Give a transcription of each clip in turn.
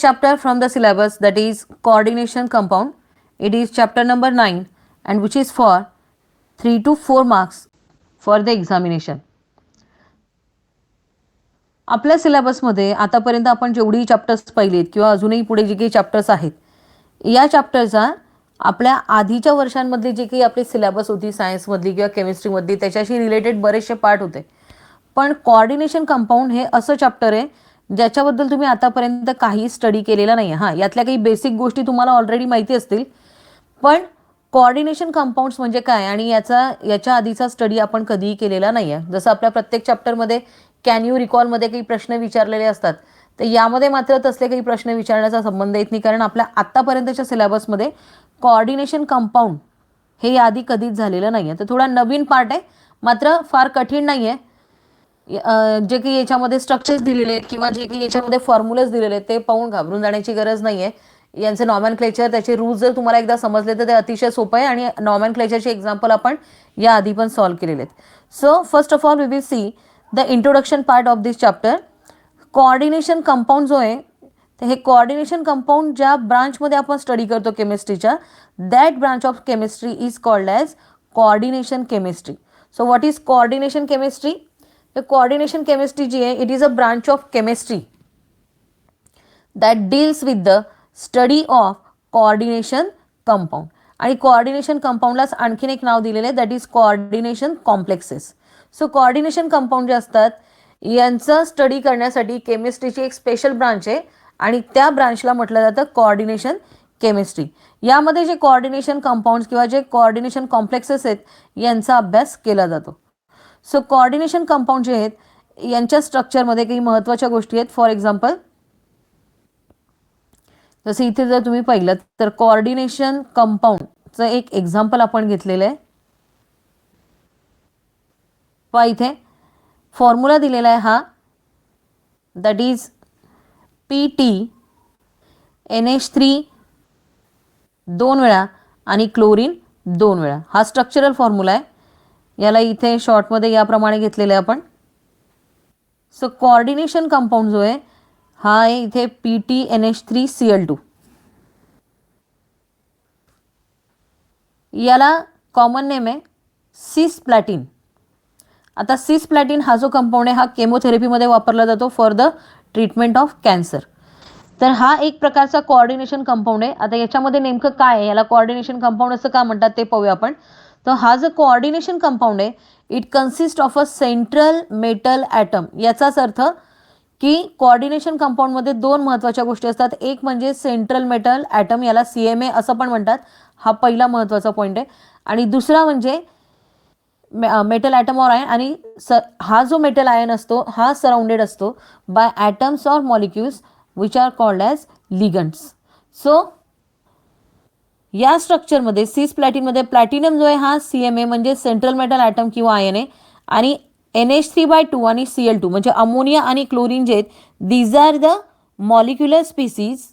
next chapter from the syllabus, that is coordination compound. It is chapter number 9 and which is for 3 to 4 marks for the examination. आपल्या सिलेबसमध्ये आतापर्यंत आपण जेवढी chapters पाहिलेत किंवा अजूनही पुढे जे काही चॅप्टर्स आहेत, या चॅप्टरचा आपल्या आधीच्या वर्षांमधली जे काही आपली सिलेबस होती सायन्समधली किंवा केमिस्ट्रीमधली त्याच्याशी रिलेटेड बरेचसे पार्ट होते. पण कोऑर्डिनेशन कंपाऊंड हे असं चॅप्टर आहे ज्याच्याबद्दल तुम्ही आतापर्यंत काही स्टडी केलेला नाही आहे. हां, यातल्या काही बेसिक गोष्टी तुम्हाला ऑलरेडी माहिती असतील, पण कोऑर्डिनेशन कंपाऊंड्स म्हणजे काय आणि याच्या आधीचा स्टडी आपण कधीही केलेला नाही आहे. जसं आपल्या प्रत्येक चॅप्टरमध्ये कॅन यू रिकॉलमध्ये काही प्रश्न विचारलेले असतात, तर यामध्ये मात्र तसले काही प्रश्न विचारण्याचा संबंध येत नाही, कारण आपल्या आत्तापर्यंतच्या सिलेबसमध्ये कोऑर्डिनेशन कंपाऊंड हे याआधी कधीच झालेलं नाही आहे. तर थोडा नवीन पार्ट आहे, मात्र फार कठीण नाही आहे. जे काही याच्यामध्ये स्ट्रक्चर्स दिलेले आहेत किंवा जे काही याच्यामध्ये फॉर्म्युलाज दिलेले आहेत ते पाहून घाबरून जाण्याची गरज नाही आहे. यांचे नॉमनक्लेचर, त्याचे रूल्स जर तुम्हाला एकदा समजले तर ते अतिशय सोपं आहे आणि नॉमनक्लेचरचे एक्झाम्पल आपण याआधी पण सॉल्व्ह केलेले आहेत. So first of all we will see the introduction part of this chapter. Coordination compound जो आहे, तर हे कोऑर्डिनेशन कंपाऊंड ज्या ब्रांचमध्ये आपण स्टडी करतो केमिस्ट्रीच्या, that branch of chemistry is called as coordination chemistry. So what is coordination chemistry? The coordination chemistry जी है, it is a branch of chemistry that deals with the study of coordination compound. आणि coordination compoundलाच आणखीन एक नाव दिलेलं आहे, that is coordination complexes. So coordination compound जे असतात यांचं स्टडी करण्यासाठी केमिस्ट्रीची एक स्पेशल ब्रांच आहे आणि त्या ब्रांचला म्हटलं जातं कोऑर्डिनेशन केमिस्ट्री. यामध्ये जे कोऑर्डिनेशन कंपाऊंड्स किंवा जे कोऑर्डिनेशन कॉम्प्लेक्सेस आहेत यांचा अभ्यास केला जातो. सो कोऑर्डिनेशन कंपाऊंड जे आहेत यांच्या स्ट्रक्चरमध्ये काही महत्त्वाच्या गोष्टी आहेत. फॉर एक्झाम्पल, जसं इथे जर तुम्ही पाहिलं तर कोऑर्डिनेशन कंपाऊंडचं एक एक्झाम्पल आपण घेतलेलं आहे. पहा इथे फॉर्म्युला दिलेला आहे हा, दॅट इज PT NH3 2 वेळा आणि क्लोरीन 2 वेळा. हा स्ट्रक्चरल फॉर्म्युला आहे. याला इथे शॉर्टमध्ये याप्रमाणे घेतलेलं आहे आपण. सो कोऑर्डिनेशन कंपाऊंड जो आहे हा आहे इथे PTNH3Cl2. याला कॉमन नेम आहे सिसप्लॅटिन. आता सिसप्लॅटिन हा जो कंपाऊंड आहे हा केमोथेरपीमध्ये वापरला जातो for the treatment of cancer. तर हा एक प्रकारचा कोऑर्डिनेशन कंपाऊंड आहे. आता याच्यामध्ये नेमकं काय आहे, याला कोऑर्डिनेशन कंपाऊंड असं का म्हणतात ते पाहूया आपण. तर हा जो कोऑर्डिनेशन कंपाऊंड आहे, it consist of a central metal atom. याचाच अर्थ की कोऑर्डिनेशन कंपाऊंडमध्ये दोन महत्त्वाच्या गोष्टी असतात. एक म्हणजे सेंट्रल मेटल ॲटम, याला CMA असं पण म्हणतात. हा पहिला महत्त्वाचा पॉईंट आहे. आणि दुसरा म्हणजे मेटल ॲटम ऑर आयन. आणि हा जो मेटल आयन असतो हा सराउंडेड असतो by atoms or molecules which are called as ligands. So या स्ट्रक्चरमध्ये सिसप्लॅटिनमध्ये प्लॅटिनम जो आहे हा CMA म्हणजे सेंट्रल मेटल ॲटम किंवा आयन आहे, आणि NH3/2 आणि Cl2 म्हणजे अमोनिया आणि क्लोरीन जे आहेत, these are the molecular species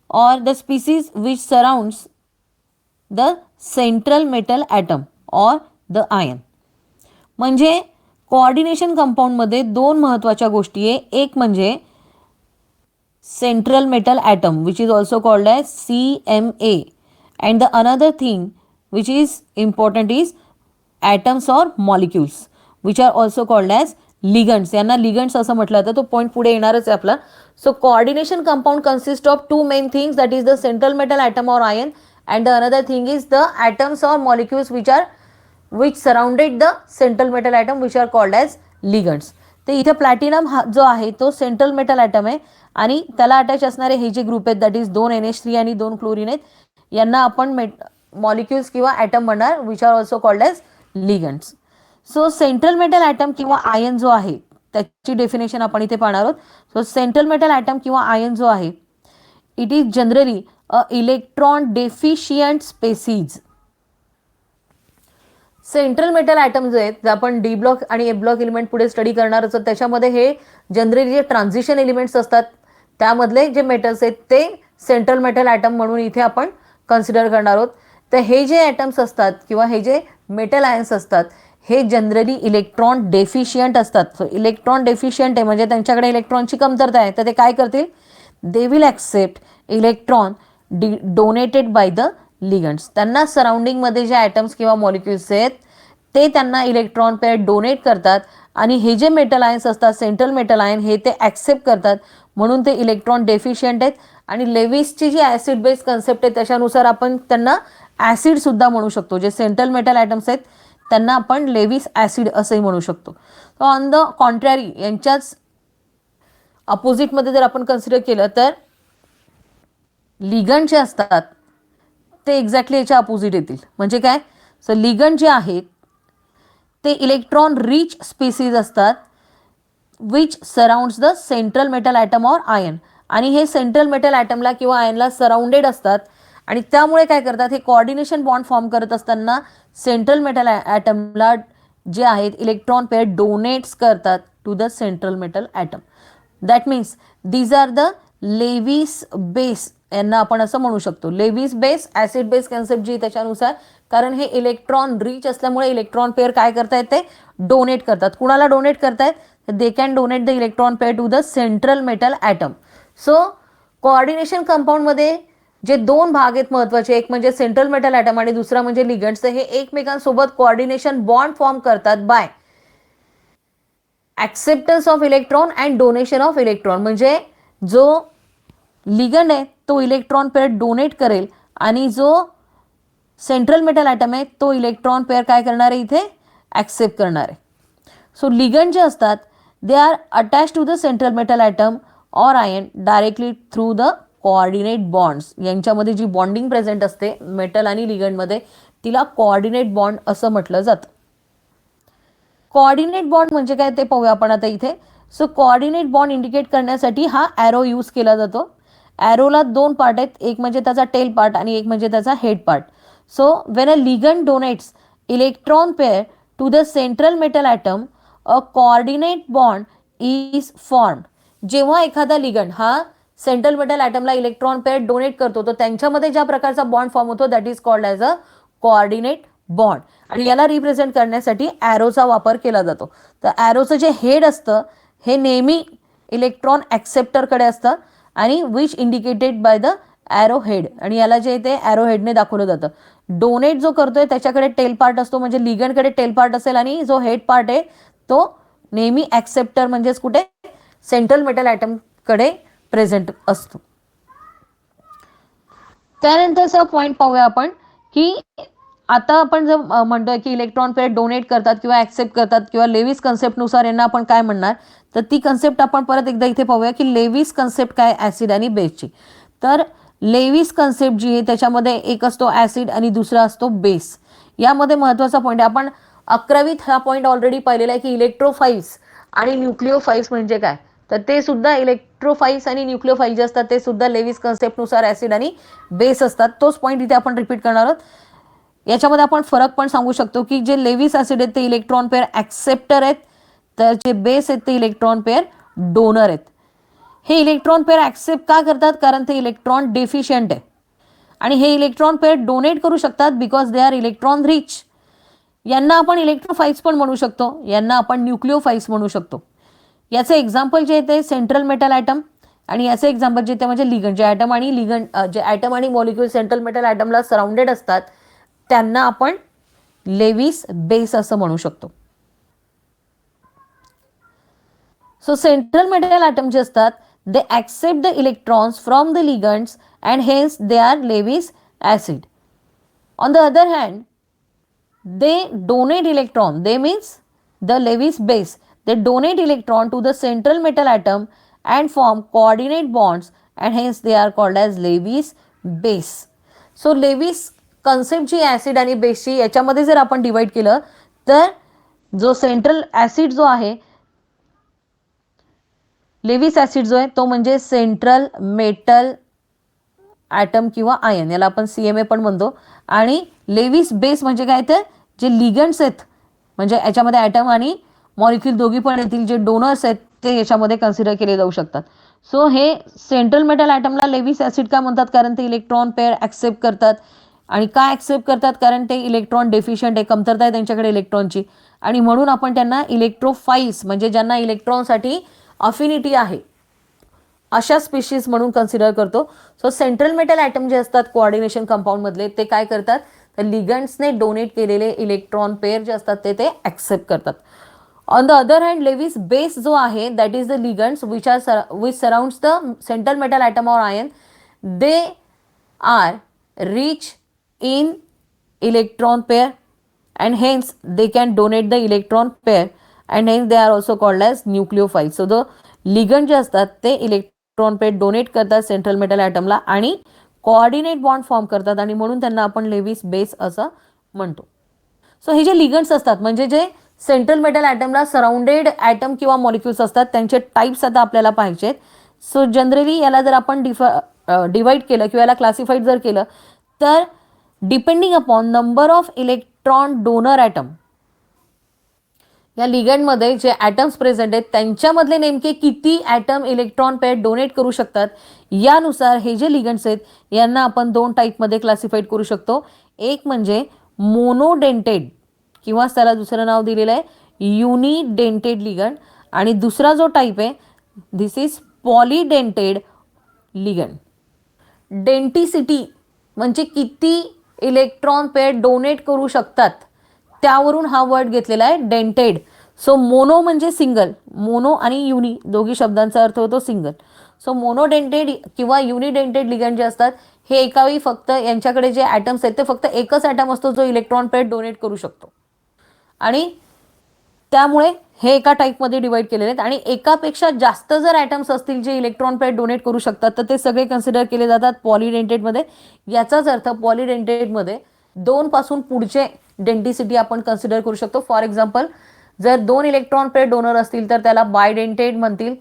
or the species which surrounds the central metal atom or the ion. म्हणजे कोऑर्डिनेशन कंपाऊंडमध्ये दोन महत्त्वाच्या गोष्टी आहे. एक म्हणजे central metal atom which is also called as CMA, and the another thing which is important is atoms or molecules which are also called as ligands. यांना ligands असं म्हटलं जातं. तो पॉईंट पुढे येणारच आहे आपला. So coordination compound consists of two main things, that is the central metal atom or ion, and the another thing is the atoms or molecules which surrounded the central metal atom which are called as ligands. तर इथे platinum जो आहे तो central metal item आहे आणि त्याला attach असणारे हे जे ग्रुप आहेत, दॅट इज 2 NH3 आणि 2 क्लोरीन आहेत, यांना आपण मॉलिक्युल्स किंवा ॲटम म्हणणार which are also called as ligands. So central metal atom किंवा आयन जो आहे त्याची डेफिनेशन आपण इथे पाहणार आहोत. सो सेंट्रल मेटल ॲटम किंवा आयन जो आहे, it is generally a electron deficient species. Central metal atom जे आहेत, आपण डी ब्लॉक आणि ए ब्लॉक एलिमेंट पुढे स्टडी करणार असतो, त्याच्यामध्ये हे जनरली जे ट्रान्झिशन एलिमेंट्स असतात त्यामधले जे मेटल्स आहेत ते सेंट्रल मेटल ॲटम म्हणून इथे आपण कन्सिडर करणार आहोत. तर हे जे ॲटम्स असतात किंवा हे जे मेटल आयन्स असतात हे जनरली इलेक्ट्रॉन डेफिशियंट असतात. इलेक्ट्रॉन डेफिशियंट आहे म्हणजे त्यांच्याकडे इलेक्ट्रॉनची कमतरता आहे, तर ते काय करतील, they will accept electron donated by the ligands. त्यांना सराउंडिंगमध्ये जे ॲटम्स किंवा मॉलिक्युल्स आहेत ते त्यांना इलेक्ट्रॉन पेअर डोनेट करतात आणि हे जे मेटल आयन्स असतात, सेंट्रल मेटल आयन, हे ते ॲक्सेप्ट करतात, म्हणून ते इलेक्ट्रॉन डेफिशियंट आहेत. आणि लेविसची जी ॲसिड बेस कन्सेप्ट आहे त्याच्यानुसार आपण त्यांना ॲसिडसुद्धा म्हणू शकतो. जे सेंट्रल मेटल ॲटम्स आहेत त्यांना आपण लेविस ॲसिड असंही म्हणू शकतो. ऑन द कॉन्ट्रॅरी, यांच्याच अपोजिटमध्ये जर आपण कन्सिडर केलं तर लिगंड जे असतात ते एक्झॅक्टली याच्या अपोजिट येतील. म्हणजे काय, सो लिगंड जे आहेत ते इलेक्ट्रॉन रिच स्पीसीज असतात which surrounds the central metal atom or ion. आणि हे सेंट्रल मेटल ॲटमला किंवा आयनला सराउंडेड असतात आणि त्यामुळे काय करतात, हे कोऑर्डिनेशन बॉन्ड फॉर्म करत असताना सेंट्रल मेटल ॲटमला जे आहेत इलेक्ट्रॉन पेअर डोनेट्स करतात to the central metal atom. That means these are the Lewis base, यांना आपण असं म्हणू शकतो. Lewis base acid base concept जी त्याच्यानुसार, कारण हे इलेक्ट्रॉन रिच असल्यामुळे इलेक्ट्रॉन पेअर काय करतायत, ते डोनेट करतात. कुणाला डोनेट करतायत, they can donate the electron pair to the central metal atom. So coordination कंपाऊंडमध्ये जे दोन भाग आहेत महत्त्वाचे, एक म्हणजे सेंट्रल मेटल ॲटम आणि दुसरा म्हणजे लिगंड्स, हे एकमेकांसोबत कोऑर्डिनेशन बॉन्ड फॉर्म करतात by acceptance of electron and donation of electron. म्हणजे जो लिगंड आहे तो इलेक्ट्रॉन पेअर डोनेट करेल आणि जो सेंट्रल मेटल ॲटम आहे तो इलेक्ट्रॉन पेअर काय करणार आहे, इथे ॲक्सेप्ट करणार आहे. सो लिगंड जे असतात they are attach to the central metal atom or ion directly through the coordinate bonds. यांच्यामध्ये जी बॉन्डिंग प्रेझेंट असते मेटल आणि लिगंडमध्ये तिला कोऑर्डिनेट बॉन्ड असं म्हटलं जातं. कोऑर्डिनेट बॉन्ड म्हणजे काय ते पाहूया आपण आता इथे. सो कोऑर्डिनेट बॉन्ड इंडिकेट करण्यासाठी हा ॲरो यूज केला जातो. ॲरोला दोन पार्ट आहेत, एक म्हणजे त्याचा टेल पार्ट आणि एक म्हणजे त्याचा head part. So when a ligand donates electron pair to the central metal atom a coordinate bond is formed. जेव्हा एखादा लिगंड हा सेंट्रल मेटल ॲटमला इलेक्ट्रॉन पेअर डोनेट करतो तर त्यांच्यामध्ये ज्या प्रकारचा बॉन्ड फॉर्म होतो that is called as a coordinate bond. आणि याला रिप्रेझेंट करण्यासाठी ॲरोचा वापर केला जातो. तर ॲरोचं जे हेड असतं हे नेहमी इलेक्ट्रॉन ॲक्सेप्टरकडे असतं आणि which indicated by the arrow head. आणि याला जे ते ॲरो हेडने दाखवलं जातं. डोनेट जो करतोय त्याच्याकडे टेल पार्ट असतो, म्हणजे लिगंडकडे टेल पार्ट असेल आणि जो हेड पार्ट आहे तो नेहमी ॲक्सेप्टर म्हणजेच कुठे सेंट्रल मेटल ॲटमकडे प्रेझेंट असतो. त्यानंतरचा पॉईंट पाहूया आपण की आता आपण जर म्हणतोय की इलेक्ट्रॉन पेअर डोनेट करतात किंवा ॲक्सेप्ट करतात किंवा लेविस कन्सेप्टनुसार यांना आपण काय म्हणणार, तर ती कन्सेप्ट आपण परत एकदा इथे पाहूया की लेविस कन्सेप्ट काय ॲसिड आणि बेसची. तर लेविस कन्सेप्ट जी आहे त्याच्यामध्ये एक असतो ॲसिड आणि दुसरा असतो बेस. यामध्ये महत्त्वाचा पॉईंट आहे, आपण 11वीत हा पॉईंट ऑलरेडी पाहिलेला आहे की इलेक्ट्रोफाइल्स आणि न्यूक्लिओफाइल्स म्हणजे काय, तर ते सुद्धा इलेक्ट्रोफाइल्स आणि न्यूक्लिओफाइल जे असतात ते सुद्धा लेविस कन्सेप्टनुसार ॲसिड आणि बेस असतात. तोच पॉईंट इथे आपण रिपीट करणार आहोत. याच्यामध्ये आपण फरक पण सांगू शकतो की जे लेविस ॲसिड आहेत ते इलेक्ट्रॉन पेअर ॲक्सेप्टर आहेत, तर जे बेस आहेत ते इलेक्ट्रॉन पेअर डोनर आहेत. हे इलेक्ट्रॉन पेअर ॲक्सेप्ट का करतात, कारण ते इलेक्ट्रॉन डेफिशियंट आहे. आणि हे इलेक्ट्रॉन पेअर डोनेट करू शकतात because they are electron rich. यांना आपण इलेक्ट्रोफाइल्स पण म्हणू शकतो, यांना आपण न्यूक्लिओफाइल्स म्हणू शकतो. याचं एक्झाम्पल जे आहे ते सेंट्रल मेटल ॲटम आणि याचं एक्झाम्पल जे ते म्हणजे लिगंड. जे ॲटम आणि लिगंड जे ॲटम आणि मॉलिक्युल सेंट्रल मेटल ॲटमला सराउंडेड असतात त्यांना आपण लेविस बेस असं म्हणू शकतो. सो सेंट्रल मेटल ॲटम जे असतात they accept the electrons from the ligands and hence they are Lewis acid. On the other hand they donate electron, they means the Lewis base, they donate electron to the central metal atom and form coordinate bonds and hence they are called as Lewis base. So Lewis concept G acid आणि बेसची याच्यामध्ये जर आपण divide केलं तर जो central acid जो आहे लेविस ॲसिड जो आहे तो म्हणजे सेंट्रल मेटल ॲटम किंवा आयन, याला आपण CMA पण म्हणतो. आणि लेविस बेस म्हणजे काय, तर जे लिगंड्स आहेत म्हणजे याच्यामध्ये ॲटम आणि मॉलिक्युल दोघी पण येतील, जे डोनर्स आहेत ते याच्यामध्ये कन्सिडर केले जाऊ शकतात. सो हे सेंट्रल मेटल ॲटमला लेविस ॲसिड का म्हणतात, कारण ते इलेक्ट्रॉन पेअर ॲक्सेप्ट करतात. आणि का ॲक्सेप्ट करतात? कारण ते इलेक्ट्रॉन डेफिशियंट आहे, कमतरता आहे त्यांच्याकडे इलेक्ट्रॉनची, आणि म्हणून आपण त्यांना इलेक्ट्रोफाइल्स म्हणजे ज्यांना इलेक्ट्रॉनसाठी अफिनिटी आहे अशा स्पीशीज म्हणून कन्सिडर करतो. सो सेंट्रल मेटल ॲटम जे असतात कोऑर्डिनेशन कंपाऊंडमधले ते काय करतात? तर लिगंड्सने डोनेट केलेले इलेक्ट्रॉन पेअर जे असतात ते ॲक्सेप्ट करतात. On the other hand Lewis base जो आहे that is the ligands which surrounds the central metal atom or ion, they are rich in electron pair and hence they can donate the electron pair and hence they are also called as nucleophiles. So the ligand जे असतात ते electron pair donate करतात central metal ॲटमला आणि coordinate bond form करतात आणि म्हणून त्यांना आपण लेविस बेस असं म्हणतो. सो हे जे लिगंड्स असतात म्हणजे जे सेंट्रल मेटल ॲटमला सराउंडेड ॲटम किंवा मॉलिक्युल्स असतात त्यांचे टाईप्स आता आपल्याला पाहिजेत. सो जनरली याला जर आपण डिवाइड केलं किंवा याला क्लासिफाईड जर केलं तर depending upon number of electron donor atom, या लिगंडमध्ये जे ॲटम्स प्रेझेंट आहेत त्यांच्यामधले नेमके किती ॲटम इलेक्ट्रॉन पेअर डोनेट करू शकतात यानुसार हे जे लिगंड्स आहेत यांना आपण दोन टाईपमध्ये क्लासिफाईड करू शकतो. एक म्हणजे मोनोडेंटेड किंवा त्याला दुसरं नाव दिलेलं आहे युनिडेंटेड लिगंड, आणि दुसरा जो टाईप आहे दिस इज पॉलीडेंटेड लिगंड. डेंटिसिटी म्हणजे किती इलेक्ट्रॉन पेअर डोनेट करू शकतात त्यावरून हा वर्ड घेतलेला आहे डेंटेड. सो मोनो म्हणजे सिंगल, मोनो आणि युनी दोघी शब्दांचा अर्थ होतो सिंगल. सो मोनोडेंटेड किंवा युनिडेंटेड लिगंड जे असतात हे एकावेळी फक्त यांच्याकडे जे ॲटम्स आहेत ते फक्त एकच ॲटम असतो जो इलेक्ट्रॉन पेअर डोनेट करू शकतो, आणि त्यामुळे हे एका टाईपमध्ये डिवाइड केलेले आहेत. आणि एकापेक्षा जास्त जर ॲटम्स असतील जे इलेक्ट्रॉन पेअर डोनेट करू शकतात तर ते सगळे कन्सिडर केले जातात पॉलीडेंटेडमध्ये. याचाच अर्थ पॉलीडेंटेडमध्ये 2 पासून पुढचे डेंटिसिटी आपण कन्सिडर करू शकतो. फॉर एक्झाम्पल जर 2 इलेक्ट्रॉन पेअर डोनर असतील तर त्याला बायडेंटेड म्हणतील,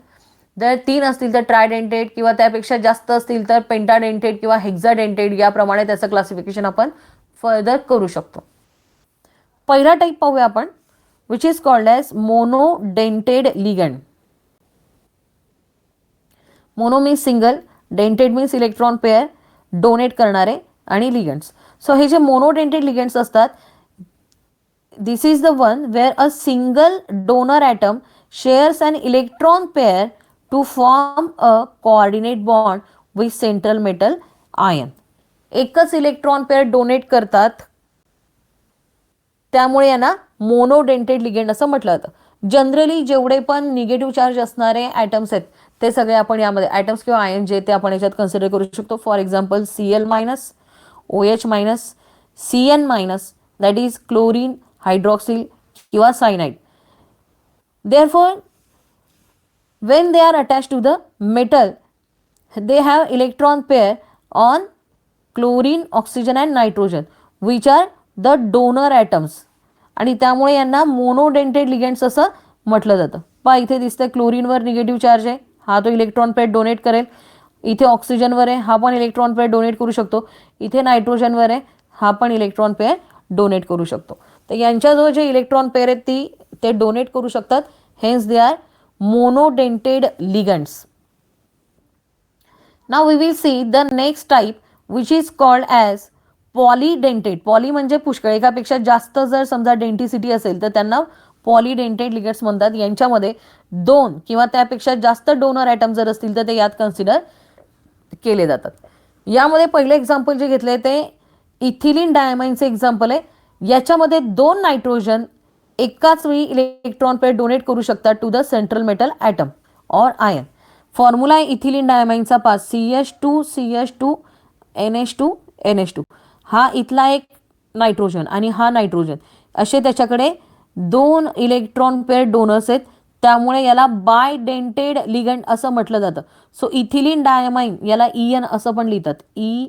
जर 3 असतील तर ट्रायडेंटेड, किंवा त्यापेक्षा जास्त असतील तर पेंटाडेंटेड किंवा हेक्झाडेंटेड, याप्रमाणे त्याचं क्लासिफिकेशन आपण फर्दर करू शकतो. पहिला टाईप पाहूया आपण which is called as monodentate ligand. Mono means single, dentate means electron pair donate करणारे आणि ligands. So हे जे monodentate ligands असतात this is the one where a single donor atom shares an electron pair to form a coordinate bond with central metal ion. एकच electron pair donate करतात त्यामुळे यांना monodentate ligand असं म्हटलं जातं. जनरली जेवढे पण निगेटिव्ह चार्ज असणारे ॲटम्स आहेत ते सगळे आपण यामध्ये ॲटम्स किंवा आयन जे ते आपण याच्यात कन्सिडर करू शकतो. For example Cl minus, OH minus, Cn minus that is chlorine, hydroxyl किंवा cyanide. Therefore when they are attached to the metal they have electron pair on chlorine, oxygen and nitrogen which are the donor atoms, आणि त्यामुळे यांना monodentate ligands असं म्हटलं जातं. पहा इथे दिसतं क्लोरीनवर निगेटिव्ह चार्ज आहे, हा तो इलेक्ट्रॉन पेअर डोनेट करेल. इथे ऑक्सिजनवर आहे, हा पण इलेक्ट्रॉन पेअर डोनेट करू शकतो. इथे नायट्रोजनवर आहे, हा पण इलेक्ट्रॉन पेअर डोनेट करू शकतो. तर यांच्याजवळ जे इलेक्ट्रॉन पेअर आहेत ते डोनेट करू शकतात. Hence they are monodentate ligands. Now we will see the next type which is called as polydentate. Poly म्हणजे पुष्कळ, एकापेक्षा जास्त जर समजा डेंटिसिटी असेल तर त्यांना पॉलीडेंटेड लिगंड्स म्हणतात. यांच्यामध्ये 2 किंवा त्यापेक्षा जास्त डोनर ॲटम जर असतील तर ते यात कन्सिडर केले जातात. यामध्ये पहिले एक्झाम्पल जे घेतले ते इथिलीन डायमाइनचे एक्झाम्पल आहे. याच्यामध्ये 2 नायट्रोजन एकाच वेळी इलेक्ट्रॉन पेअर डोनेट करू शकतात to the central metal atom or ion. Formula आहे इथिलीन डायमाइनचा 5 CH2CH2 NH2 NH2. हा इथला एक नायट्रोजन आणि हा नायट्रोजन असे त्याच्याकडे 2 इलेक्ट्रॉन पेअर डोनर्स आहेत, त्यामुळे याला बायडेंटेड लिगंड असं म्हटलं जातं. सो इथिलीन डायमाइन याला EN असं पण लिहितात, E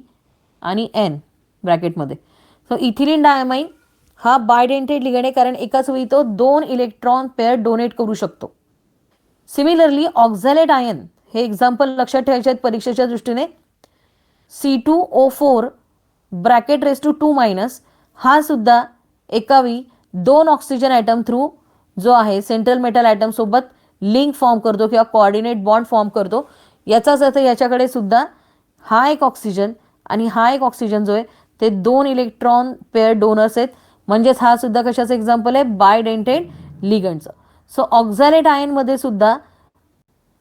आणि N ब्रॅकेटमध्ये. सो इथिलीन डायमाइन हा बायडेंटेड लिगंड आहे कारण एकाच वेळी तो 2 इलेक्ट्रॉन पेअर डोनेट करू शकतो. सिमिलरली ऑक्झॅलेट आयन हे एक्झाम्पल लक्षात ठेवायचे आहेत परीक्षेच्या दृष्टीने. C2O4 bracket raise to 2 minus हा सुद्धा एकावेळी 2 ऑक्सिजन ॲटम थ्रू जो आहे सेंट्रल मेटल ॲटम सोबत लिंक फॉर्म करतो किंवा कोऑर्डिनेट बॉन्ड फॉर्म करतो. याचाच अर्थ याच्याकडे सुद्धा हा एक ऑक्सिजन आणि हा एक ऑक्सिजन जो आहे ते 2 इलेक्ट्रॉन पेअर डोनर्स आहेत. म्हणजेच हा सुद्धा कशाचं एक्झाम्पल आहे, बायडेंटेड लिगंडचं. सो ऑक्झॅलेट आयनमध्ये सुद्धा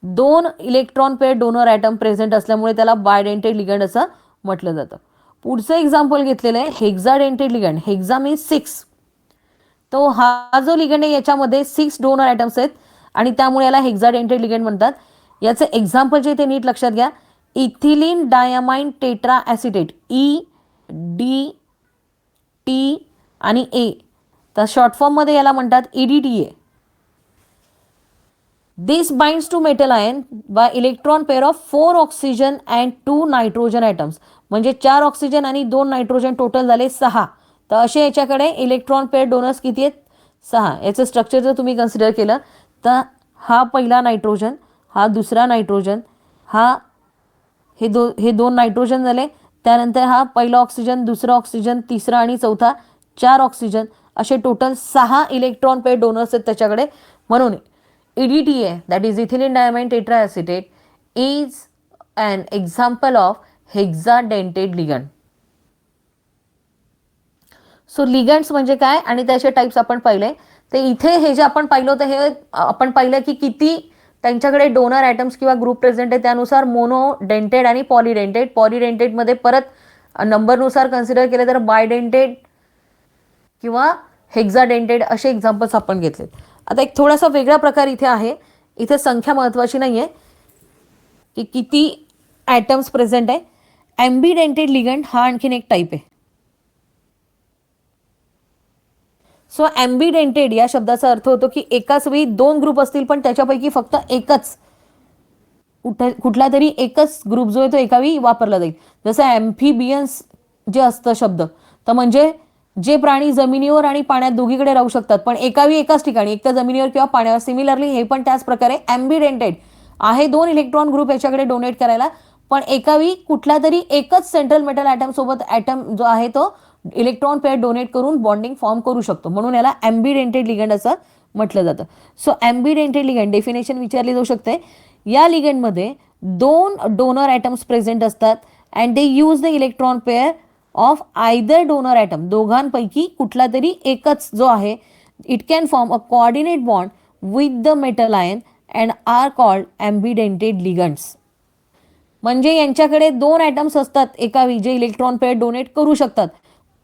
2 electron pair donor atom present असल्यामुळे त्याला बायडेंटेड लिगंड असं म्हटलं जातं. पुढचं एक्झाम्पल घेतलेलं आहे हेक्झाडेंटेड लिगंड. Hexa means 6. तो हा जो लिगंड आहे याच्यामध्ये 6 डोनर ॲटम्स आहेत आणि त्यामुळे याला हेक्झाडेंटेड लिगंड म्हणतात. याचं एक्झाम्पल जे ते नीट लक्षात घ्या, ethylene diamine tetra acetate, EDT आणि A. तर शॉर्ट फॉर्ममध्ये याला म्हणतात EDTA. This binds to metal ion by electron pair of 4 oxygen and 2 nitrogen atoms. म्हणजे 4 ऑक्सिजन आणि 2 नायट्रोजन टोटल झाले 6. तर असे याच्याकडे इलेक्ट्रॉन पेअर डोनर्स किती आहेत, 6. याचं स्ट्रक्चर जर तुम्ही कन्सिडर केलं तर हा पहिला नायट्रोजन, हा दुसरा नायट्रोजन, हे 2 नायट्रोजन झाले. त्यानंतर हा पहिला ऑक्सिजन, दुसरा ऑक्सिजन, तिसरा आणि चौथा 4 ऑक्सिजन, असे टोटल 6 इलेक्ट्रॉन पेअर डोनर्स आहेत त्याच्याकडे. म्हणून EDTA, that is ethylene diamine tetraacetate, is an example of hexadentate ligand. So ligands म्हणजे काय आणि त्याचे टाइप्स आपण पाहिले. ते इथे हे जे आपण पाहिलं होतं हे आपण पाहिलं की किती त्यांच्याकडे डोनर ॲटम्स किंवा ग्रुप प्रेझेंट आहे त्यानुसार मोनोडेंटेड आणि पॉलीडेंटेड. पॉलीडेंटेडमध्ये परत नंबरनुसार कन्सिडर केले तर बायडेंटेड किंवा हेक्झाडेंटेड असे एक्झाम्पल्स आपण घेतले. आता एक थोडासा वेगळा प्रकार इथे आहे. इथे संख्या महत्त्वाची नाही आहे की किती ॲटम्स प्रेझेंट आहे. ॲम्बिडेंटेड लिगंड हा आणखीन एक टाईप आहे. सो ॲम्बिडेंटेड या शब्दाचा अर्थ होतो की एकाच वेळी 2 ग्रुप असतील पण त्याच्यापैकी फक्त एकच कुठला तरी एकच ग्रुप जो आहे तो एकावेळी वापरला जाईल. जसं ॲम्फिबियन्स जे असतं शब्द, तर म्हणजे जे प्राणी जमिनीवर आणि पाण्यात दोघीकडे राहू शकतात पण एकावेळी एकाच ठिकाणी, एक तर जमिनीवर किंवा पाण्यावर. सिमिलरली हे पण त्याच प्रकारे ॲम्बिडेंटेड आहे. 2 इलेक्ट्रॉन ग्रुप याच्याकडे डोनेट करायला पण एकावेळी कुठला तरी एकच सेंट्रल मेटल ॲटम सोबत ॲटम जो आहे तो इलेक्ट्रॉन पेअर डोनेट करून बॉन्डिंग फॉर्म करू शकतो. म्हणून याला ॲम्बिडेंटेड लिगंड असं म्हटलं जातं. सो ॲम्बिडेंटेड लिगंड डेफिनेशन विचारली जाऊ शकते. या लिगंडमध्ये 2 डोनर ॲटम्स प्रेझेंट असतात and they use the electron pair of either donor atom. दोघांपैकी कुठला तरी एकच जो आहे it can form a coordinate bond with the metal ion and are called ambidentate ligands. म्हणजे यांच्याकडे 2 ॲटम्स असतात एकावेळी जे इलेक्ट्रॉन पेअर डोनेट करू शकतात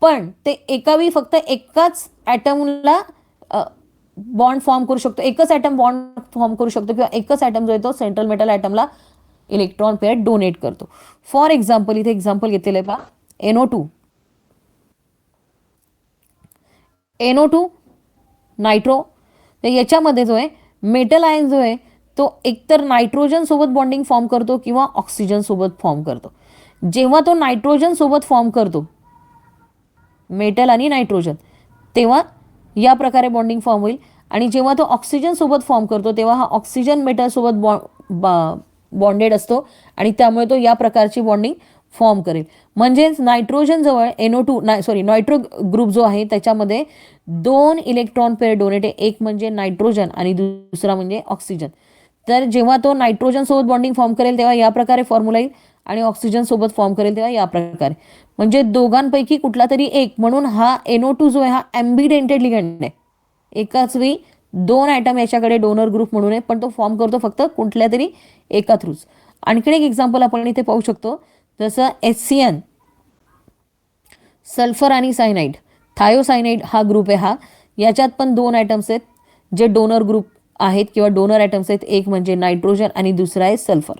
पण ते एकावेळी फक्त एकाच ॲटमला बॉन्ड फॉर्म करू शकतो, एकच ॲटम बॉन्ड फॉर्म करू शकतो किंवा एकच ॲटम जो आहे तो सेंट्रल मेटल ॲटमला इलेक्ट्रॉन पेअर डोनेट करतो. फॉर एक्झाम्पल इथे एक्झाम्पल घेतलेलं आहे पहा, NO2 नायट्रो. तर याच्यामध्ये जो आहे मेटल आयन जो आहे तो एकतर नायट्रोजन सोबत बॉन्डिंग फॉर्म करतो किंवा ऑक्सिजन सोबत फॉर्म करतो. जेव्हा तो नायट्रोजन सोबत फॉर्म करतो मेटल आणि नायट्रोजन तेव्हा या प्रकारे बॉन्डिंग फॉर्म होईल आणि जेव्हा तो ऑक्सिजन सोबत फॉर्म करतो तेव्हा हा ऑक्सिजन मेटल सोबत बॉन्डेड असतो आणि त्यामुळे तो या प्रकारची बॉन्डिंग फॉर्म करेल. म्हणजेच नायट्रोजन जवळ नायट्रो ग्रुप जो आहे त्याच्यामध्ये 2 इलेक्ट्रॉन पेअर डोनेट आहे. एक म्हणजे नायट्रोजन आणि दुसरा म्हणजे ऑक्सिजन. तर जेव्हा तो नायट्रोजन सोबत बॉन्डिंग फॉर्म करेल तेव्हा या प्रकारे फॉर्म्युला येईल आणि ऑक्सिजन सोबत फॉर्म करेल तेव्हा या प्रकारे. म्हणजे दोघांपैकी कुठला तरी एक. म्हणून हा NO2 जो आहे हा ॲम्बिडेंटेड लिगंड आहे. एकाच वेळी 2 ॲटम याच्याकडे डोनर ग्रुप म्हणून आहे पण तो फॉर्म करतो फक्त कुठल्या तरी एका थ्रूच. आणखीन एक एक्झाम्पल आपण इथे पाहू शकतो जसं HCN, सल्फर आणि सायनाईड. थायोसायनाईड हा ग्रुप आहे हा. याच्यात पण 2 ॲटम्स आहेत जे डोनर ग्रुप आहेत किंवा डोनर ॲटम्स आहेत. एक म्हणजे नायट्रोजन आणि दुसरा आहे सल्फर.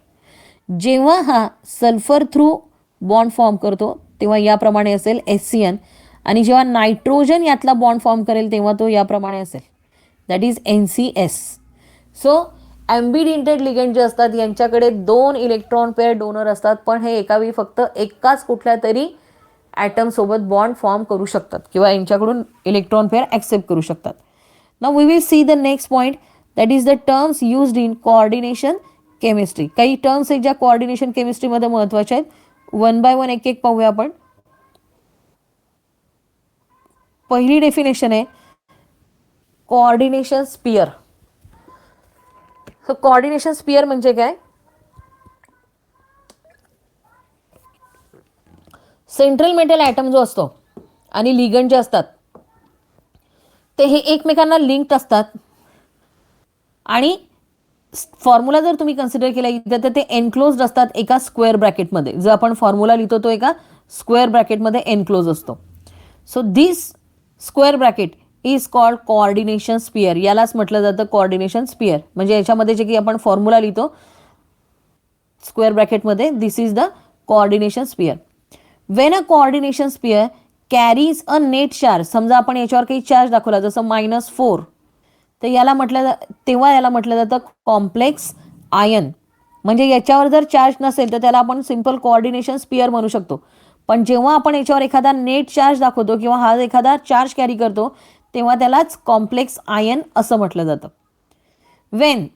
जेव्हा हा सल्फर थ्रू बॉन्ड फॉर्म करतो तेव्हा याप्रमाणे असेल HCN आणि जेव्हा नायट्रोजन यातला बॉन्ड फॉर्म करेल तेव्हा तो याप्रमाणे असेल, that is NCS. So ambidentate ligand जे असतात यांच्याकडे 2 इलेक्ट्रॉन पेअर डोनर असतात पण हे एकावेळी फक्त एकाच कुठल्या तरी ॲटम सोबत बॉन्ड फॉर्म करू शकतात किंवा यांच्याकडून इलेक्ट्रॉन पेअर ॲक्सेप्ट करू शकतात. Now we will see the next point, that is the terms used in coordination chemistry. काही टर्म्स आहेत ज्या कोऑर्डिनेशन केमिस्ट्रीमध्ये महत्त्वाच्या आहेत. 1 बाय 1 एक एक पाहूया आपण. पहिली डेफिनेशन आहे coordination sphere. So coordination sphere म्हणजे काय? सेंट्रल मेटल ॲटम जो असतो आणि लिगंड जे असतात ते हे एकमेकांना लिंक्ड असतात आणि फॉर्म्युला जर तुम्ही कन्सिडर केला इथं तर ते एनक्लोज्ड असतात एका स्क्वेअर ब्रॅकेटमध्ये. जो आपण फॉर्म्युला लिहितो तो एका स्क्वेअर ब्रॅकेटमध्ये एनक्लोज असतो. So this square bracket is called coordination sphere. यालाच म्हटलं जातं कोऑर्डिनेशन स्पियर. म्हणजे याच्यामध्ये जे की आपण फॉर्म्युला लिहितो स्क्वेअर ब्रॅकेटमध्ये, this is the coordination sphere. When a coordination sphere carries a net charge, समजा आपण याच्यावर काही चार्ज दाखवला जसं -4, तर याला तेव्हा याला म्हटलं जातं कॉम्प्लेक्स आयन. म्हणजे याच्यावर जर चार्ज नसेल तर त्याला आपण सिंपल कोऑर्डिनेशन स्पियर म्हणू शकतो. पण जेव्हा आपण याच्यावर एखादा नेट चार्ज दाखवतो किंवा हा एखादा चार्ज कॅरी करतो तेव्हा त्यालाच कॉम्प्लेक्स आयन असं म्हटलं जातं. Wien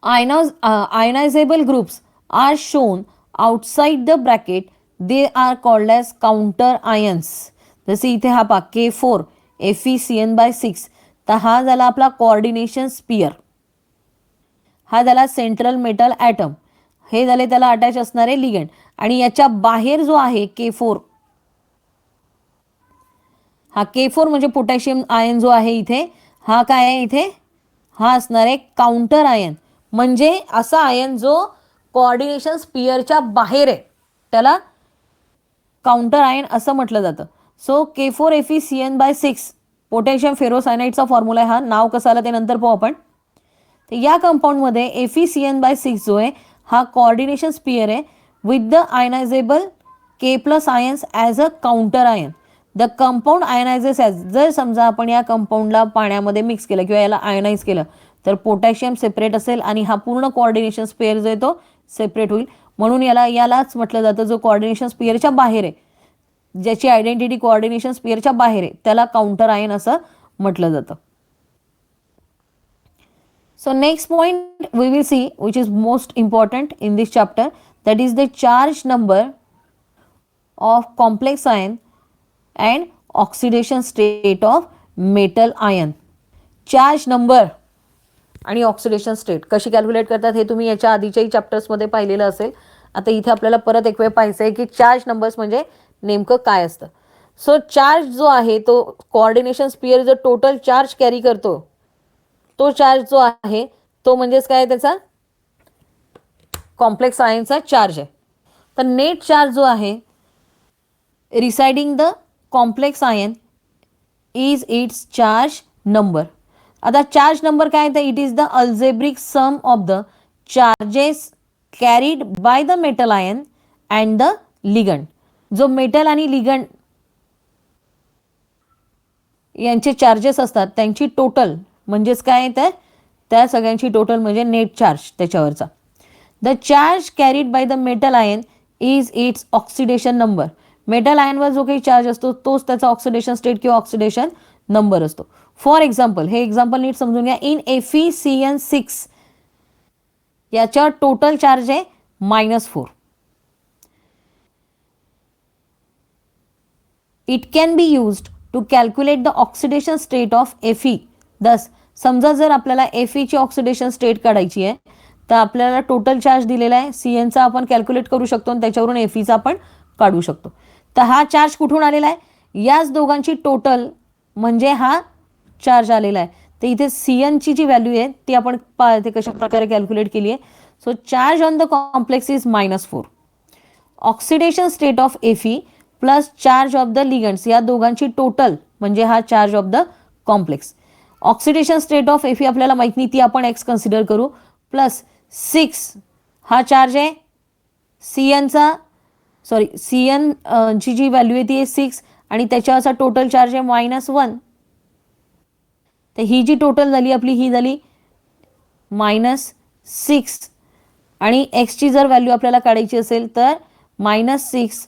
ionizable groups are shown outside the bracket, they are called as counter ions. जसे इथे हा पहा K4 FeCN/6, तर हा झाला आपला कोऑर्डिनेशन स्पियर. हा झाला सेंट्रल मेटल ॲटम. हे झाले त्याला अटॅच असणारे लिगंड. आणि याच्या बाहेर जो आहे K4, हा K4 म्हणजे पोटॅशियम आयन जो आहे इथे, हा काय आहे इथे, हा असणार आहे काउंटर आयन. म्हणजे असा आयन जो कोऑर्डिनेशन स्पियरच्या बाहेर आहे त्याला काउंटर आयन असं म्हटलं जातं. So K4 FeCN/6 potassium फेरोसायनाइडचा formula आहे. हा नाव कसं आलं ते नंतर पाहू आपण. तर या कंपाऊंडमध्ये FeCN/6 जो आहे हा कोऑर्डिनेशन स्पियर आहे with the ionizable K+ ions as a counter ion. The compound ionizes as, जर समजा आपण या कंपाऊंडला पाण्यामध्ये मिक्स केलं किंवा याला आयनाइज केलं तर पोटॅशियम सेपरेट असेल आणि हा पूर्ण कोऑर्डिनेशन स्पियर जो आहे तो सेपरेट होईल. म्हणून यालाच म्हटलं जातं जो कोऑर्डिनेशन स्पियरच्या बाहेर आहे, ज्याची आयडेंटिटी कोऑर्डिनेशन स्पियरच्या बाहेर आहे, त्याला काउंटर आयन असं म्हटलं जातं. So next point we will see, which is most important in this chapter, that is the charge number of complex ion and oxidation state of metal ion. Charge number आणि oxidation state कशी calculate करतात हे तुम्ही याच्या आधीच्याही चॅप्टर्समध्ये पाहिलेलं असेल. आता इथे आपल्याला परत एक वेळ पाहायचं आहे की चार्ज नंबर्स म्हणजे नेमकं काय असतं. सो चार्ज जो आहे तो कोऑर्डिनेशन स्पियर जो टोटल चार्ज कॅरी करतो तो चार्ज जो आहे तो म्हणजेच काय त्याचा कॉम्प्लेक्स आयनचा चार्ज आहे. तर नेट चार्ज जो आहे residing the complex ion is it's charge number. आता चार्ज नंबर काय तर it is the algebraic sum of the charges carried by the metal ion and the ligand. जो मेटल आणि ligand यांचे चार्जेस असतात त्यांची टोटल म्हणजेच काय तर त्या सगळ्यांची टोटल म्हणजे नेट चार्ज त्याच्यावरचा. The charge carried by the metal ion is its oxidation number. Metal आयनवर जो काही चार्ज असतो तोच त्याचा ऑक्सिडेशन स्टेट किंवा ऑक्सिडेशन नंबर असतो. फॉर एक्झाम्पल, हे एक्झाम्पल नीट समजून घ्या. इन FeCN6 याच्यावर टोटल चार्ज आहे -4. It can be used to calculate the oxidation state of Fe. Thus समजा जर आपल्याला Feची ऑक्सिडेशन स्टेट काढायची आहे तर आपल्याला टोटल चार्ज दिलेला आहे CNचा आपण कॅल्क्युलेट करू शकतो आणि त्याच्यावरून Feचा आपण काढू शकतो. तर हा चार्ज कुठून आलेला आहे, याच दोघांची टोटल म्हणजे हा चार्ज आलेला आहे. तर इथे CNची जी व्हॅल्यू आहे ती आपण ते कशा प्रकारे कॅल्क्युलेट केली आहे. So charge on the complex is -4. Oxidation state of Fe plus charge of the ligands या दोघांची टोटल म्हणजे हा charge of the complex. Oxidation state of Fe आपल्याला माहित नाही, ती आपण x कन्सिडर करू, प्लस 6 हा चार्ज आहे CNचा, सॉरी CN ची जी व्हॅल्यू आहे ती आहे 6 आणि त्याच्यावरचा टोटल चार्ज आहे -1. तर ही जी टोटल झाली आपली ही झाली -6 आणि एक्सची जर व्हॅल्यू आपल्याला काढायची असेल तर -6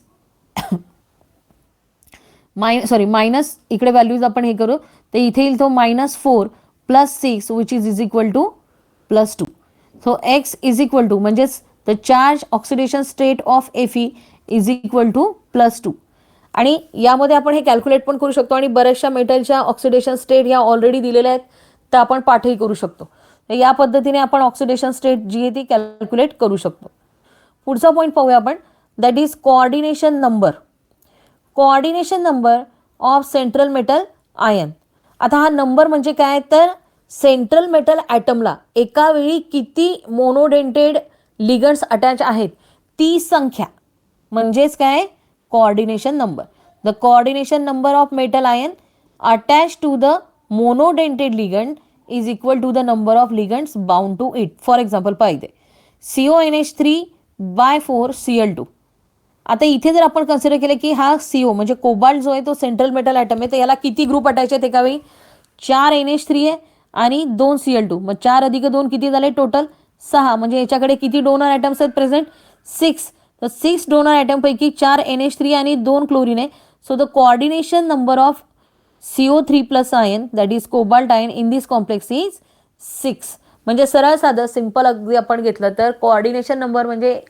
मायनस इकडे व्हॅल्यूज आपण हे करू तर इथे येईल तो -4 plus 6 which is equal to +2. So x is equal to म्हणजेच the charge oxidation state of Fe is equal to +2. आणि यामध्ये आपण हे कॅल्क्युलेट पण करू शकतो आणि बऱ्याचशा मेटलच्या ऑक्सिडेशन स्टेट या ऑलरेडी दिलेल्या आहेत तर आपण पाठही करू शकतो. या पद्धतीने आपण ऑक्सिडेशन स्टेट जी आहे ती कॅल्क्युलेट करू शकतो. पुढचा पॉईंट पाहूया आपण. That is coordination number. Coordination number of central metal ion. आता हा नंबर म्हणजे काय, तर सेंट्रल मेटल ॲटमला एका वेळी किती मोनोडेंटेड लिगंड्स अटॅच आहेत ती संख्या म्हणजेच काय, coordination number. The coordination number of metal ion attach to the monodentate ligand is equal to the number of ligands bound to it. For example पाहिजे CONH3/4Cl2. आता इथे जर आपण कन्सिडर केलं की हा CO म्हणजे कोबाल्ट जो आहे तो सेंट्रल मेटल ॲटम आहे, तर याला किती ग्रुप अटॅच आहेत एका वेळी, 4 NH3 आहे आणि 2 Cl2. मग 4 + 2 किती झाले, टोटल 6. म्हणजे याच्याकडे किती डोनर ॲटम्स आहेत प्रेझेंट, 6. तर 6 डोनर ॲटमपैकी 4 NH3 आणि 2 क्लोरीन आहे. So the coordination number of CO3+ ion that is cobalt ion in this complex is 6. म्हणजे सरळ साधं सिंपल अगदी आपण घेतलं तर कोऑर्डिनेशन नंबर म्हणजे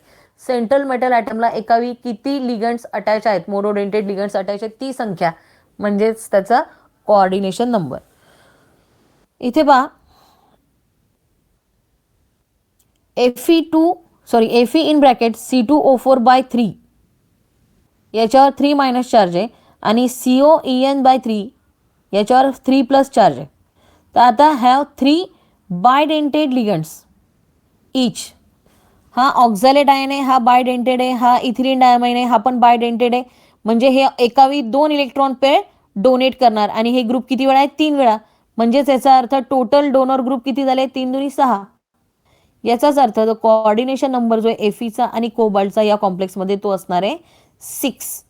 सेंट्रल मेटल ॲटमला एका वेळी किती लिगंड्स अटॅच आहेत, मोनोडेंटेड लिगंड्स अटॅच आहेत ती संख्या म्हणजेच त्याचा कोऑर्डिनेशन नंबर. इथे पहा Fe इन ब्रॅकेट C2O4/3 याच्यावर 3- चार्ज आहे आणि COEN/3 याच्यावर 3+ चार्ज आहे. तर आता हॅव 3 बायडेंटेड लिगंड्स इच. हा ऑक्झॅलेट आयन आहे, हा बायडेंटेड आहे, हा इथिलीन डायमाइन आहे, हा पण बायडेंटेड आहे. म्हणजे हे एकावेळी 2 इलेक्ट्रॉन पेअर डोनेट करणार आणि हे ग्रुप किती वेळा आहे, 3 वेळा. म्हणजेच याचा अर्थ टोटल डोनर ग्रुप किती झाले, 3 दुनी 6. याचाच अर्थ जो कोऑर्डिनेशन नंबर जो आहे Feचा आणि कोबाल्टचा या कॉम्प्लेक्समध्ये तो असणार आहे 6.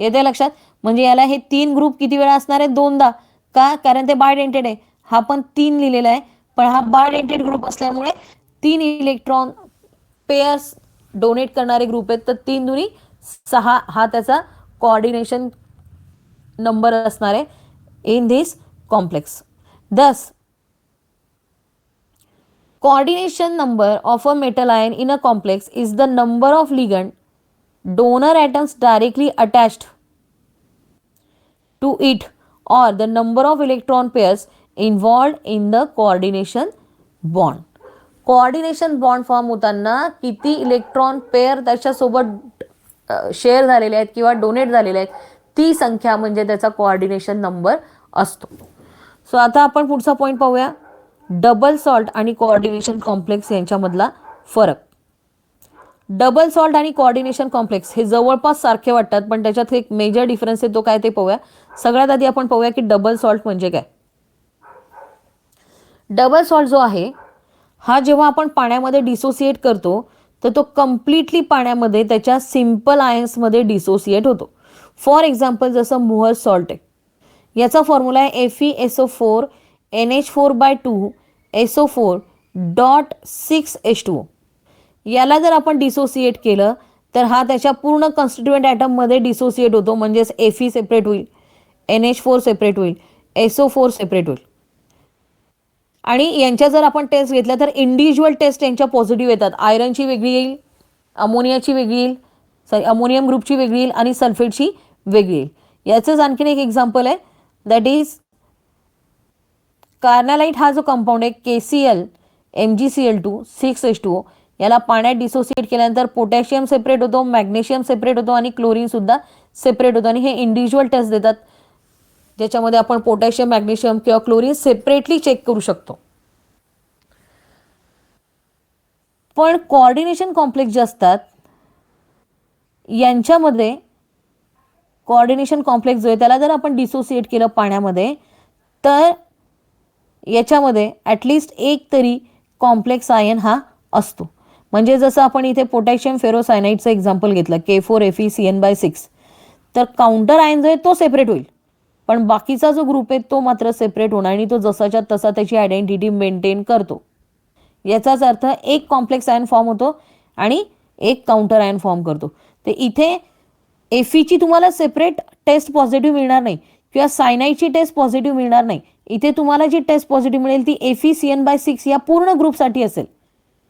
येते लक्षात. म्हणजे याला हे 3 ग्रुप किती वेळा असणार आहे, 2दा. का, कारण ते बायडेंटेड आहे. हा पण 3 लिहिलेला आहे, पण हा बायडेंटेड ग्रुप असल्यामुळे 3 इलेक्ट्रॉन पेअर्स डोनेट करणारे ग्रुप आहेत. तर 3 दुनी 6 हा त्याचा कोऑर्डिनेशन नंबर असणार आहे इन धिस कॉम्प्लेक्स. दस coordination number of a metal ion in a complex is the number of ligand donor atoms directly attached to it or the number of electron pairs involved in the coordination bond. Coordination bond form होताना किती electron pair त्याच्यासोबत share झालेले आहेत किंवा donate झालेले आहेत ती संख्या म्हणजे त्याचा कोऑर्डिनेशन नंबर असतो. सो आता आपण पुढचा पॉईंट पाहूया, डबल सॉल्ट आणि कोऑर्डिनेशन कॉम्प्लेक्स यांच्यामधला फरक. डबल सॉल्ट आणि कोऑर्डिनेशन कॉम्प्लेक्स हे जवळपास सारखे वाटतात, पण त्याच्यात एक मेजर डिफरन्स आहे, तो काय ते पाहूया. सगळ्यात आधी आपण पाहूया की डबल सॉल्ट म्हणजे काय. डबल सॉल्ट जो आहे हा जेव्हा आपण पाण्यामध्ये डिसोसिएट करतो तर तो कम्प्लिटली पाण्यामध्ये त्याच्या सिंपल आयन्समध्ये डिसोसिएट होतो. फॉर एक्झाम्पल जसं मोहर सॉल्ट आहे, याचा फॉर्म्युला आहे FeSO4 NH4/2 SO4.6H2O. याला जर आपण डिसोसिएट केलं तर हा त्याच्या पूर्ण कॉन्स्टिट्युएंट ॲटममध्ये डिसोसिएट होतो. म्हणजेच Fe सेपरेट होईल, NH4 सेपरेट होईल, SO4 सेपरेट होईल. आणि यांच्या जर आपण टेस्ट घेतल्या तर इंडिव्हिज्युअल टेस्ट यांच्या पॉझिटिव्ह येतात. आयरनची वेगळी येईल, अमोनियाची वेगळी येईल, अमोनियम ग्रुपची वेगळी येईल आणि सल्फेटची वेगळी येईल. याचंच आणखीन एक एक्झाम्पल आहे, दॅट इज कार्नालाइट. हा जो कंपाऊंड आहे KCl MgCl2 6H2O, याला पाण्यात डिसोसिएट केल्यानंतर पोटॅशियम सेपरेट होतो, मॅग्नेशियम सेपरेट होतो आणि क्लोरीन सुद्धा सेपरेट होतो. आणि हे इंडिव्हिज्युअल टेस्ट देतात ज्याच्यामध्ये आपण पोटॅशियम, मॅग्नेशियम किंवा क्लोरीन सेपरेटली चेक करू शकतो. पण कोऑर्डिनेशन कॉम्प्लेक्स जे असतात यांच्यामध्ये कोऑर्डिनेशन कॉम्प्लेक्स जो आहे त्याला जर आपण डिसोसिएट केलं पाण्यामध्ये तर याच्यामध्ये ॲटलिस्ट एक तरी कॉम्प्लेक्स आयन हा असतो. म्हणजे जसं आपण इथे पोटॅशियम फेरोसायनाइडचं एक्झाम्पल घेतलं K4Fe(CN/6), तर काउंटर आयन जो आहे तो सेपरेट होईल, पण बाकीचा जो ग्रुप आहे तो मात्र सेपरेट होणार आणि तो जसाच्या तसा त्याची आयडेंटिटी मेंटेन करतो. याचाच अर्थ एक कॉम्प्लेक्स आयन फॉर्म होतो आणि एक काउंटर आयन फॉर्म करतो. तर इथे Feची तुम्हाला सेपरेट टेस्ट पॉझिटिव्ह मिळणार नाही किंवा सायनाइडची टेस्ट पॉझिटिव्ह मिळणार नाही. इथे तुम्हाला जी टेस्ट पॉझिटिव्ह मिळेल ती Fe(CN/6) या पूर्ण ग्रुपसाठी असेल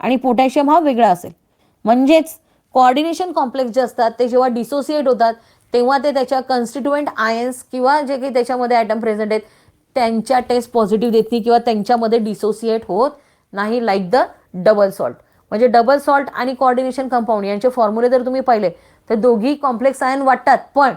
आणि पोटॅशियम हा वेगळा असेल. म्हणजेच कोऑर्डिनेशन कॉम्प्लेक्स जे असतात ते जेव्हा डिसोसिएट होतात तेव्हा ते त्याच्या कन्स्टिट्युएंट आयन्स किंवा जे काही त्याच्यामध्ये ॲटम प्रेझेंट आहेत त्यांच्या टेस्ट पॉझिटिव्ह देत नाही किंवा त्यांच्यामध्ये डिसोसिएट होत नाही, लाईक द डबल सॉल्ट. म्हणजे डबल सॉल्ट आणि कोऑर्डिनेशन कंपाऊंड यांचे फॉर्म्युले जर तुम्ही पाहिले ते दोघी कॉम्प्लेक्स आयन वाटतात, पण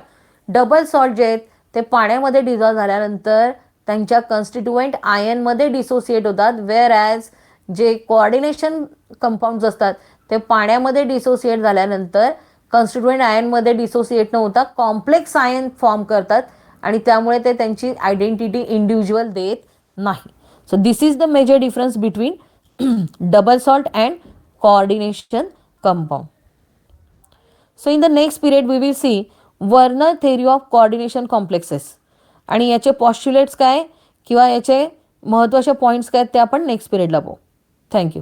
डबल सॉल्ट जे आहेत ते पाण्यामध्ये डिझॉल्व्ह झाल्यानंतर त्यांच्या कन्स्टिट्युएंट आयनमध्ये डिसोसिएट होतात, वेअर ॲज जे कोऑर्डिनेशन कंपाऊंड्स असतात ते पाण्यामध्ये डिसोसिएट झाल्यानंतर कन्स्टिट्युएंट आयनमध्ये डिसोसिएट न होता कॉम्प्लेक्स आयन फॉर्म करतात आणि त्यामुळे ते त्यांची आयडेंटिटी इंडिव्हिज्युअल देत नाही. So this is the major difference between double salt and coordination compound. So in the next period we will see Werner theory of coordination complexes आणि याचे पॉस्ट्युलेट्स काय किंवा याचे महत्त्वाचे पॉईंट्स काय ते आपण नेक्स्ट पिरियडला बघू. थँक्यू.